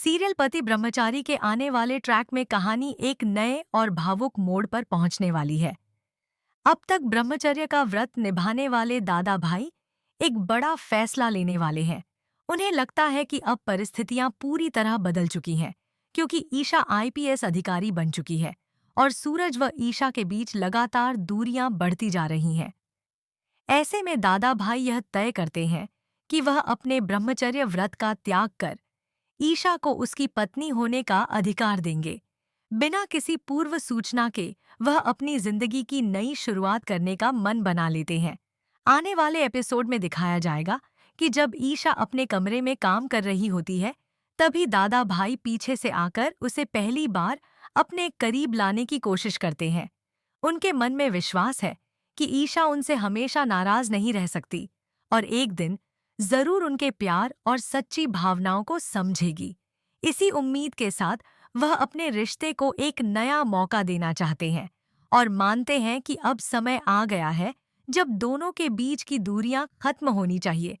Serial पति ब्रह्मचारी के आने वाले ट्रैक में कहानी एक नए और भावुक मोड़ पर पहुंचने वाली है। अब तक ब्रह्मचर्य का व्रत निभाने वाले दादा भाई एक बड़ा फैसला लेने वाले हैं। उन्हें लगता है कि अब परिस्थितियां पूरी तरह बदल चुकी हैं, क्योंकि ईशा आईपीएस अधिकारी बन चुकी है और सूरज व ईशा के बीच लगातार दूरियां बढ़ती जा रही हैं। ऐसे में दादा भाई यह तय करते हैं कि वह अपने ब्रह्मचर्य व्रत का त्याग कर ईशा को उसकी पत्नी होने का अधिकार देंगे। बिना किसी पूर्व सूचना के वह अपनी जिंदगी की नई शुरुआत करने का मन बना लेते हैं। आने वाले एपिसोड में दिखाया जाएगा कि जब ईशा अपने कमरे में काम कर रही होती है, तभी दादा भाई पीछे से आकर उसे पहली बार अपने करीब लाने की कोशिश करते हैं। उनके मन में विश्वास है कि ईशा उनसे हमेशा नाराज नहीं रह सकती और एक दिन जरूर उनके प्यार और सच्ची भावनाओं को समझेगी। इसी उम्मीद के साथ वह अपने रिश्ते को एक नया मौका देना चाहते हैं और मानते हैं कि अब समय आ गया है जब दोनों के बीच की दूरियां खत्म होनी चाहिए।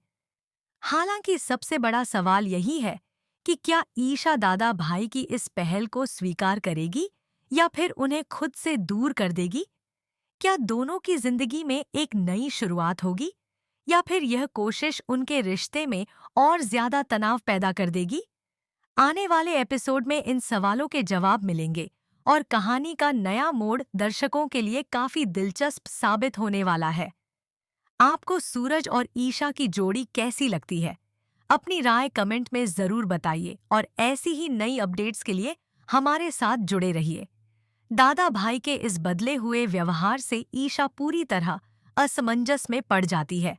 हालांकि सबसे बड़ा सवाल यही है कि क्या ईशा दादा भाई की इस पहल को स्वीकार करेगी या फिर उन्हें खुद से दूर कर देगी? क्या दोनों की जिंदगी में एक नई शुरुआत होगी या फिर यह कोशिश उनके रिश्ते में और ज्यादा तनाव पैदा कर देगी? आने वाले एपिसोड में इन सवालों के जवाब मिलेंगे और कहानी का नया मोड़ दर्शकों के लिए काफी दिलचस्प साबित होने वाला है। आपको सूरज और ईशा की जोड़ी कैसी लगती है? अपनी राय कमेंट में जरूर बताइए और ऐसी ही नई अपडेट्स के लिए हमारे साथ जुड़े रहिए। दादा भाई के इस बदले हुए व्यवहार से ईशा पूरी तरह असमंजस में पड़ जाती है।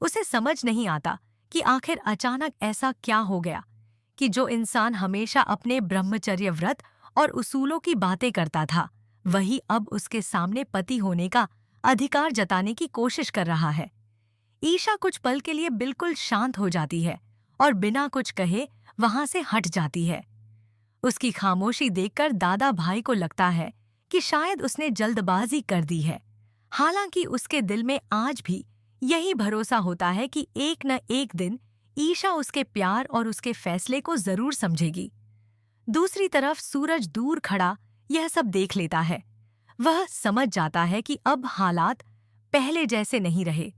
उसे समझ नहीं आता कि आखिर अचानक ऐसा क्या हो गया कि जो इंसान हमेशा अपने ब्रह्मचर्य व्रत और उसूलों की बातें करता था, वही अब उसके सामने पति होने का अधिकार जताने की कोशिश कर रहा है। ईशा कुछ पल के लिए बिल्कुल शांत हो जाती है और बिना कुछ कहे वहां से हट जाती है। उसकी खामोशी देखकर दादा भाई को लगता है कि शायद उसने जल्दबाजी कर दी है। हालांकि उसके दिल में आज भी यही भरोसा होता है कि एक न एक दिन ईशा उसके प्यार और उसके फैसले को जरूर समझेगी। दूसरी तरफ सूरज दूर खड़ा यह सब देख लेता है। वह समझ जाता है कि अब हालात पहले जैसे नहीं रहे।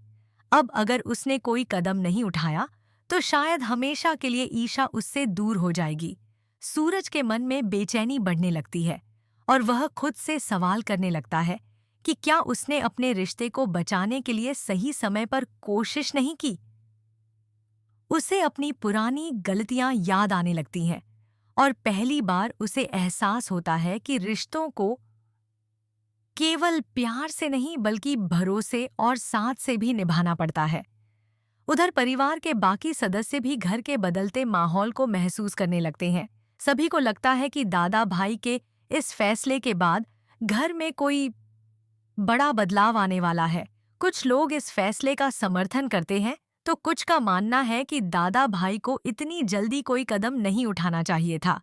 अब अगर उसने कोई कदम नहीं उठाया तो शायद हमेशा के लिए ईशा उससे दूर हो जाएगी। सूरज के मन में बेचैनी बढ़ने लगती है और वह खुद से सवाल करने लगता है कि क्या उसने अपने रिश्ते को बचाने के लिए सही समय पर कोशिश नहीं की। उसे अपनी पुरानी गलतियां याद आने लगती हैं और पहली बार उसे एहसास होता है कि रिश्तों को केवल प्यार से नहीं बल्कि भरोसे और साथ से भी निभाना पड़ता है। उधर परिवार के बाकी सदस्य भी घर के बदलते माहौल को महसूस करने लगते हैं। सभी को लगता है कि दादा भाई के इस फैसले के बाद घर में कोई बड़ा बदलाव आने वाला है। कुछ लोग इस फैसले का समर्थन करते हैं तो कुछ का मानना है कि दादा भाई को इतनी जल्दी कोई कदम नहीं उठाना चाहिए था।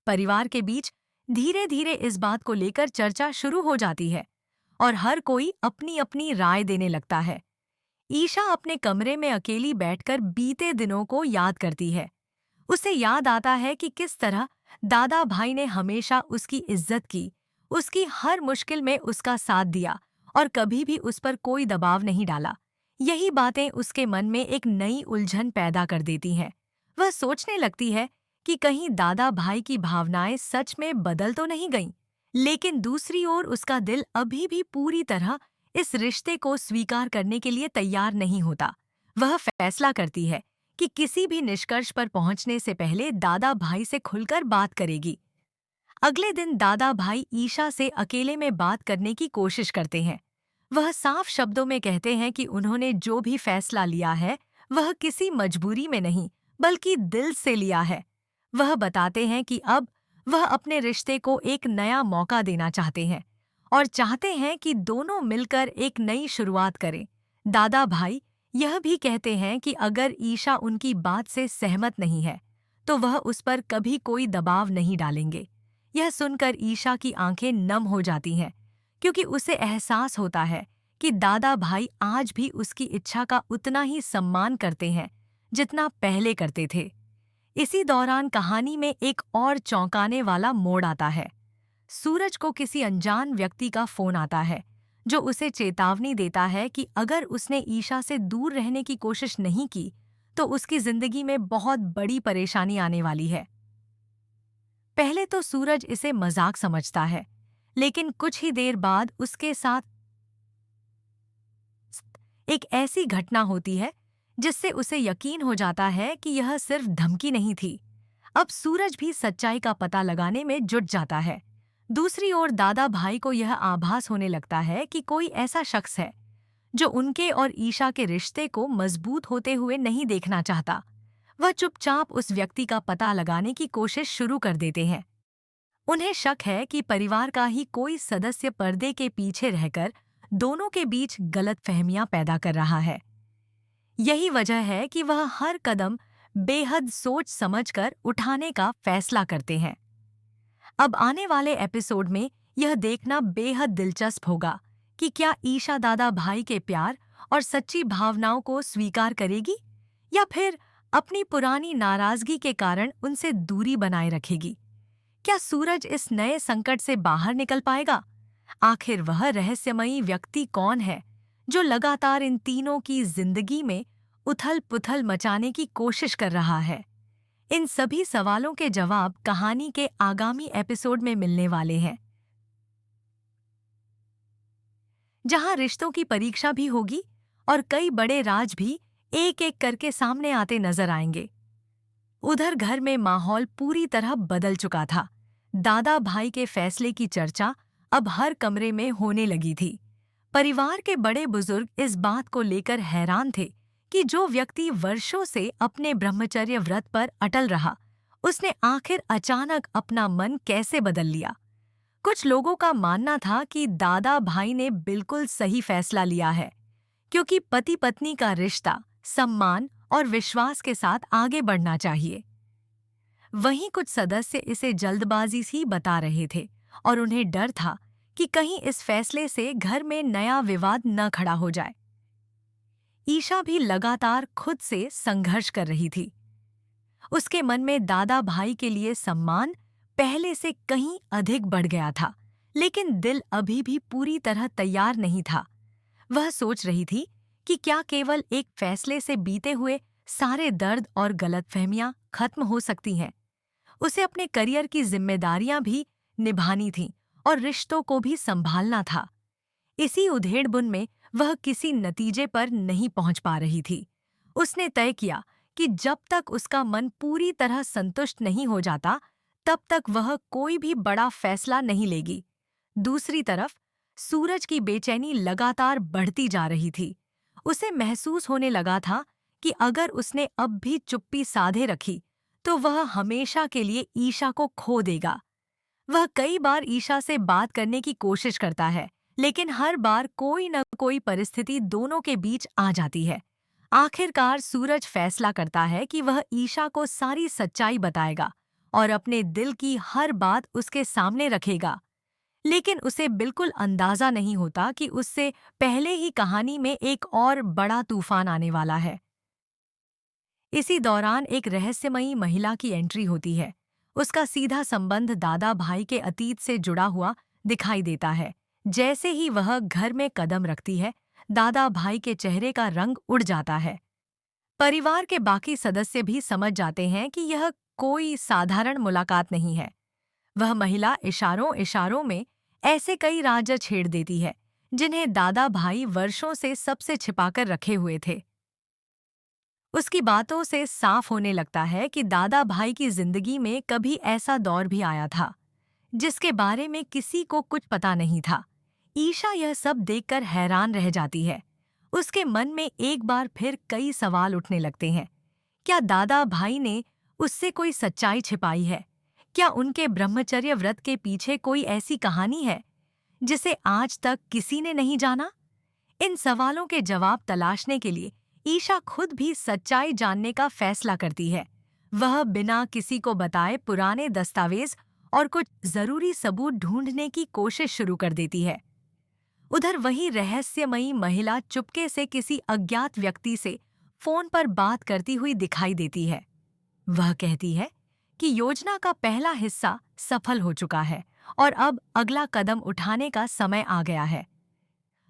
परिवार के बीच धीरे धीरे इस बात को लेकर चर्चा शुरू हो जाती है और हर कोई अपनी अपनी राय देने लगता है। ईशा अपने कमरे में अकेली बैठकर बीते दिनों को याद करती है। उसे याद आता है कि किस तरह दादा भाई ने हमेशा उसकी इज्जत की, उसकी हर मुश्किल में उसका साथ दिया और कभी भी उस पर कोई दबाव नहीं डाला। यही बातें उसके मन में एक नई उलझन पैदा कर देती हैं। वह सोचने लगती है कि कहीं दादा भाई की भावनाएं सच में बदल तो नहीं गईं। लेकिन दूसरी ओर उसका दिल अभी भी पूरी तरह इस रिश्ते को स्वीकार करने के लिए तैयार नहीं होता। वह फैसला करती है कि किसी भी निष्कर्ष पर पहुंचने से पहले दादा भाई से खुलकर बात करेगी। अगले दिन दादा भाई ईशा से अकेले में बात करने की कोशिश करते हैं। वह साफ शब्दों में कहते हैं कि उन्होंने जो भी फैसला लिया है वह किसी मजबूरी में नहीं बल्कि दिल से लिया है। वह बताते हैं कि अब वह अपने रिश्ते को एक नया मौका देना चाहते हैं और चाहते हैं कि दोनों मिलकर एक नई शुरुआत करें। दादा भाई यह भी कहते हैं कि अगर ईशा उनकी बात से सहमत नहीं है तो वह उस पर कभी कोई दबाव नहीं डालेंगे। यह सुनकर ईशा की आंखें नम हो जाती हैं, क्योंकि उसे एहसास होता है कि दादा भाई आज भी उसकी इच्छा का उतना ही सम्मान करते हैं जितना पहले करते थे। इसी दौरान कहानी में एक और चौंकाने वाला मोड़ आता है। सूरज को किसी अनजान व्यक्ति का फोन आता है, जो उसे चेतावनी देता है कि अगर उसने ईशा से दूर रहने की कोशिश नहीं की तो उसकी जिंदगी में बहुत बड़ी परेशानी आने वाली है। पहले तो सूरज इसे मजाक समझता है, लेकिन कुछ ही देर बाद उसके साथ एक ऐसी घटना होती है जिससे उसे यकीन हो जाता है कि यह सिर्फ धमकी नहीं थी। अब सूरज भी सच्चाई का पता लगाने में जुट जाता है। दूसरी ओर दादा भाई को यह आभास होने लगता है कि कोई ऐसा शख्स है जो उनके और ईशा के रिश्ते को मजबूत होते हुए नहीं देखना चाहता। वह चुपचाप उस व्यक्ति का पता लगाने की कोशिश शुरू कर देते हैं। उन्हें शक है कि परिवार का ही कोई सदस्य पर्दे के पीछे रहकर दोनों के बीच गलतफहमियां पैदा कर रहा है। यही वजह है कि वह हर कदम बेहद सोच समझकर उठाने का फैसला करते हैं। अब आने वाले एपिसोड में यह देखना बेहद दिलचस्प होगा कि क्या ईशा दादा भाई के प्यार और सच्ची भावनाओं को स्वीकार करेगी या फिर अपनी पुरानी नाराजगी के कारण उनसे दूरी बनाए रखेगी। क्या सूरज इस नए संकट से बाहर निकल पाएगा? आखिर वह रहस्यमयी व्यक्ति कौन है जो लगातार इन तीनों की जिंदगी में उथल-पुथल मचाने की कोशिश कर रहा है? इन सभी सवालों के जवाब कहानी के आगामी एपिसोड में मिलने वाले हैं, जहां रिश्तों की परीक्षा भी होगी और कई बड़े राज भी एक-एक करके सामने आते नजर आएंगे। उधर घर में माहौल पूरी तरह बदल चुका था। दादा भाई के फैसले की चर्चा अब हर कमरे में होने लगी थी। परिवार के बड़े बुजुर्ग इस बात को लेकर हैरान थे कि जो व्यक्ति वर्षों से अपने ब्रह्मचर्य व्रत पर अटल रहा, उसने आखिर अचानक अपना मन कैसे बदल लिया। कुछ लोगों का मानना था कि दादा भाई ने बिल्कुल सही फैसला लिया है, क्योंकि पति पत्नी का रिश्ता सम्मान और विश्वास के साथ आगे बढ़ना चाहिए। वहीं कुछ सदस्य इसे जल्दबाजी ही बता रहे थे और उन्हें डर था कि कहीं इस फैसले से घर में नया विवाद न खड़ा हो जाए। ईशा भी लगातार खुद से संघर्ष कर रही थी। उसके मन में दादा भाई के लिए सम्मान पहले से कहीं अधिक बढ़ गया था, लेकिन दिल अभी भी पूरी तरह तैयार नहीं था। वह सोच रही थी कि क्या केवल एक फैसले से बीते हुए सारे दर्द और गलतफहमियां खत्म हो सकती हैं। उसे अपने करियर की जिम्मेदारियां भी निभानी थीं और रिश्तों को भी संभालना था। इसी उधेड़-बुन में वह किसी नतीजे पर नहीं पहुंच पा रही थी। उसने तय किया कि जब तक उसका मन पूरी तरह संतुष्ट नहीं हो जाता, तब तक वह कोई भी बड़ा फैसला नहीं लेगी। दूसरी तरफ सूरज की बेचैनी लगातार बढ़ती जा रही थी। उसे महसूस होने लगा था कि अगर उसने अब भी चुप्पी साधे रखी तो वह हमेशा के लिए ईशा को खो देगा। वह कई बार ईशा से बात करने की कोशिश करता है, लेकिन हर बार कोई न कोई परिस्थिति दोनों के बीच आ जाती है। आखिरकार सूरज फैसला करता है कि वह ईशा को सारी सच्चाई बताएगा और अपने दिल की हर बात उसके सामने रखेगा। लेकिन उसे बिल्कुल अंदाजा नहीं होता कि उससे पहले ही कहानी में एक और बड़ा तूफान आने वाला है। इसी दौरान एक रहस्यमयी महिला की एंट्री होती है। उसका सीधा संबंध दादा भाई के अतीत से जुड़ा हुआ दिखाई देता है। जैसे ही वह घर में कदम रखती है, दादा भाई के चेहरे का रंग उड़ जाता है। परिवार के बाकी सदस्य भी समझ जाते हैं कि यह कोई साधारण मुलाकात नहीं है। वह महिला इशारों इशारों में ऐसे कई राज छेड़ देती है जिन्हें दादा भाई वर्षों से सबसे छिपाकर रखे हुए थे। उसकी बातों से साफ होने लगता है कि दादा भाई की जिंदगी में कभी ऐसा दौर भी आया था जिसके बारे में किसी को कुछ पता नहीं था। ईशा यह सब देखकर हैरान रह जाती है। उसके मन में एक बार फिर कई सवाल उठने लगते हैं। क्या दादा भाई ने उससे कोई सच्चाई छिपाई है? क्या उनके ब्रह्मचर्य व्रत के पीछे कोई ऐसी कहानी है जिसे आज तक किसी ने नहीं जाना? इन सवालों के जवाब तलाशने के लिए ईशा खुद भी सच्चाई जानने का फैसला करती है। वह बिना किसी को बताए पुराने दस्तावेज और कुछ जरूरी सबूत ढूंढने की कोशिश शुरू कर देती है। उधर वही रहस्यमयी महिला चुपके से किसी अज्ञात व्यक्ति से फोन पर बात करती हुई दिखाई देती है। वह कहती है कि योजना का पहला हिस्सा सफल हो चुका है और अब अगला कदम उठाने का समय आ गया है।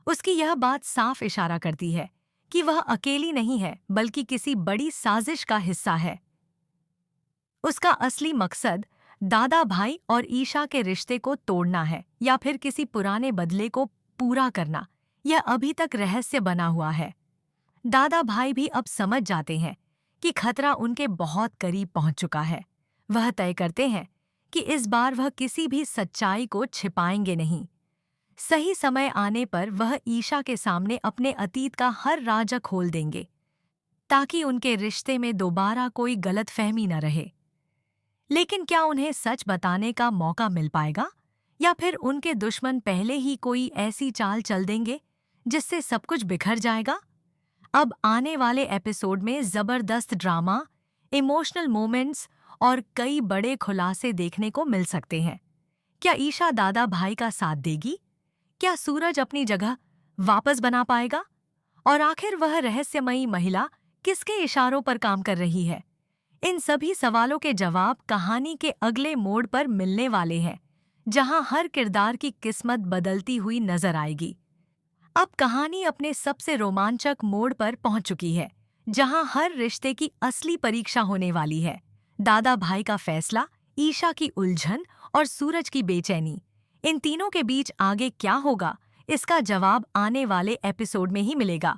उसकी यह बात साफ इशारा करती है कि वह अकेली नहीं है बल्कि किसी बड़ी साजिश का हिस्सा है। उसका असली मकसद दादा भाई और ईशा के रिश्ते को तोड़ना है या फिर किसी पुराने बदले को पूरा करना, यह अभी तक रहस्य बना हुआ है। दादा भाई भी अब समझ जाते हैं कि खतरा उनके बहुत करीब पहुंच चुका है। वह तय करते हैं कि इस बार वह किसी भी सच्चाई को छिपाएंगे नहीं। सही समय आने पर वह ईशा के सामने अपने अतीत का हर राज खोल देंगे, ताकि उनके रिश्ते में दोबारा कोई गलतफहमी न रहे। लेकिन क्या उन्हें सच बताने का मौका मिल पाएगा, या फिर उनके दुश्मन पहले ही कोई ऐसी चाल चल देंगे जिससे सब कुछ बिखर जाएगा? अब आने वाले एपिसोड में जबरदस्त ड्रामा, इमोशनल मोमेंट्स और कई बड़े खुलासे देखने को मिल सकते हैं। क्या ईशा दादा भाई का साथ देगी? क्या सूरज अपनी जगह वापस बना पाएगा? और आखिर वह रहस्यमयी महिला किसके इशारों पर काम कर रही है? इन सभी सवालों के जवाब कहानी के अगले मोड़ पर मिलने वाले हैं, जहां हर किरदार की किस्मत बदलती हुई नजर आएगी। अब कहानी अपने सबसे रोमांचक मोड़ पर पहुंच चुकी है, जहां हर रिश्ते की असली परीक्षा होने वाली है। दादा भाई का फैसला, ईशा की उलझन और सूरज की बेचैनी, इन तीनों के बीच आगे क्या होगा, इसका जवाब आने वाले एपिसोड में ही मिलेगा।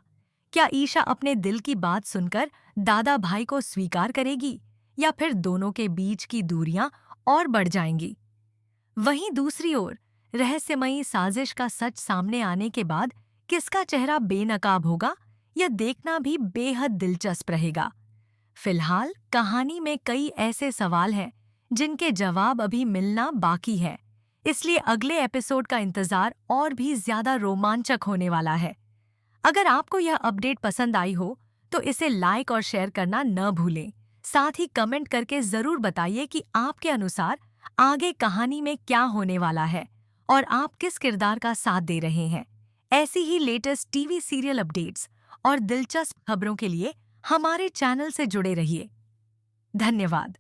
क्या ईशा अपने दिल की बात सुनकर दादा भाई को स्वीकार करेगी, या फिर दोनों के बीच की दूरियां और बढ़ जाएंगी? वहीं दूसरी ओर रहस्यमयी साजिश का सच सामने आने के बाद किसका चेहरा बेनकाब होगा, यह देखना भी बेहद दिलचस्प रहेगा। फिलहाल कहानी में कई ऐसे सवाल हैं जिनके जवाब अभी मिलना बाकी है, इसलिए अगले एपिसोड का इंतजार और भी ज्यादा रोमांचक होने वाला है। अगर आपको यह अपडेट पसंद आई हो तो इसे लाइक और शेयर करना न भूलें। साथ ही कमेंट करके जरूर बताइए कि आपके अनुसार आगे कहानी में क्या होने वाला है और आप किस किरदार का साथ दे रहे हैं। ऐसी ही लेटेस्ट टीवी सीरियल अपडेट्स और दिलचस्प खबरों के लिए हमारे चैनल से जुड़े रहिए। धन्यवाद।